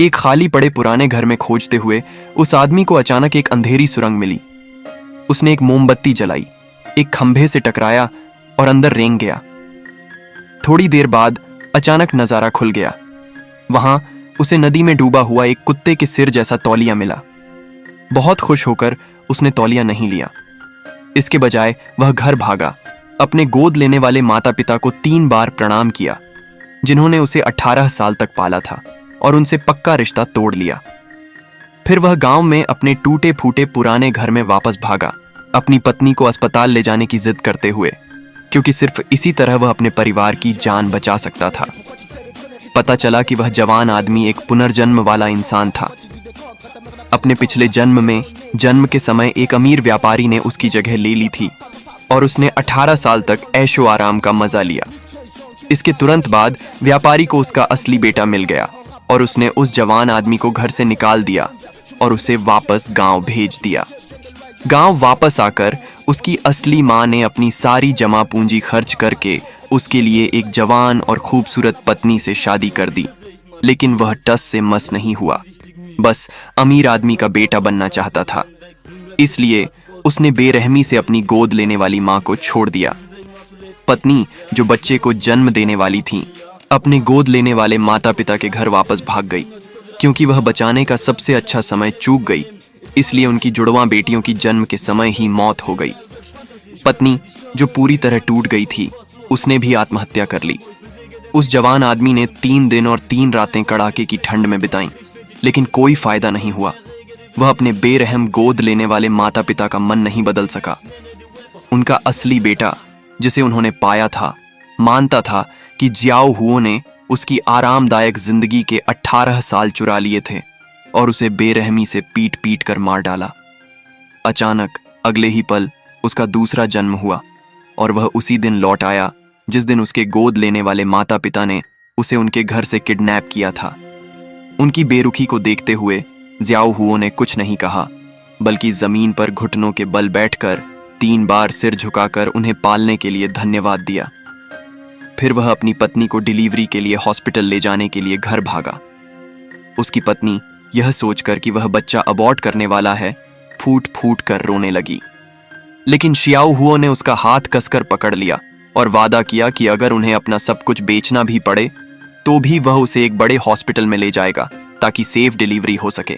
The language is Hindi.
एक खाली पड़े पुराने घर में खोजते हुए उस आदमी को अचानक एक अंधेरी सुरंग मिली। उसने एक मोमबत्ती जलाई, एक खंभे से टकराया और अंदर रेंग गया। थोड़ी देर बाद अचानक नजारा खुल गया। वहां उसे नदी में डूबा हुआ एक कुत्ते के सिर जैसा तौलिया मिला। बहुत खुश होकर उसने तौलिया नहीं लिया। इसके बजाय वह घर भागा, अपने गोद लेने वाले माता पिता को 3 बार प्रणाम किया, जिन्होंने उसे 18 साल तक पाला था और उनसे पक्का रिश्ता तोड़ लिया। फिर वह गांव में अपने टूटे फूटे पुराने घर में वापस भागा, अपनी पत्नी को अस्पताल ले जाने की जिद करते हुए, क्योंकि सिर्फ इसी तरह वह अपने परिवार की जान बचा सकता था। पता चला कि वह जवान आदमी एक पुनर्जन्म वाला इंसान था। अपने पिछले जन्म में जन्म के समय एक अमीर व्यापारी ने उसकी जगह ले ली थी और उसने 18 साल तक ऐशो आराम का मजा लिया। इसके तुरंत बाद व्यापारी को उसका असली बेटा मिल गया और उसने उस जवान आदमी को घर से निकाल दिया और उसे वापस गांव भेज दिया। गांव वापस आकर उसकी असली मां ने अपनी सारी जमा पूंजी खर्च करके उसके लिए एक जवान और खूबसूरत पत्नी से शादी कर दी। लेकिन वह टस से मस नहीं हुआ, बस अमीर आदमी का बेटा बनना चाहता था। इसलिए उसने बेरहमी से अपनी गोद लेने वाली मां को छोड़ दिया। पत्नी, जो बच्चे को जन्म देने वाली थी, अपने गोद लेने वाले माता पिता के घर वापस भाग गई, क्योंकि वह बचाने का सबसे अच्छा समय चूक गई। इसलिए उनकी जुड़वां बेटियों की जन्म के समय ही मौत हो गई। पत्नी, जो पूरी तरह टूट गई थी, उसने भी आत्महत्या कर ली। उस जवान आदमी ने 3 दिन और 3 रातें कड़ाके की ठंड में बिताईं, लेकिन कोई फायदा नहीं हुआ। वह अपने बेरहम गोद लेने वाले माता पिता का मन नहीं बदल सका। उनका असली बेटा, जिसे उन्होंने पाया था, मानता था कि जियाओ हुओ ने उसकी आरामदायक जिंदगी के 18 साल चुरा लिए थे और उसे बेरहमी से पीट पीट कर मार डाला। अचानक अगले ही पल उसका दूसरा जन्म हुआ और वह उसी दिन लौट आया जिस दिन उसके गोद लेने वाले माता पिता ने उसे उनके घर से किडनैप किया था। उनकी बेरुखी को देखते हुए जियाओ हुओ ने कुछ नहीं कहा, बल्कि जमीन पर घुटनों के बल बैठकर 3 बार सिर झुकाकर उन्हें पालने के लिए धन्यवाद दिया। फिर वह अपनी पत्नी को डिलीवरी के लिए हॉस्पिटल ले जाने के लिए घर भागा। उसकी पत्नी यह सोचकर कि वह बच्चा अबॉर्ट करने वाला है, फूट फूट कर रोने लगी। लेकिन शियाओ हुओ ने उसका हाथ कसकर पकड़ लिया और वादा किया कि अगर उन्हें अपना सब कुछ बेचना भी पड़े तो भी वह उसे एक बड़े हॉस्पिटल में ले जाएगा ताकि सेफ डिलीवरी हो सके।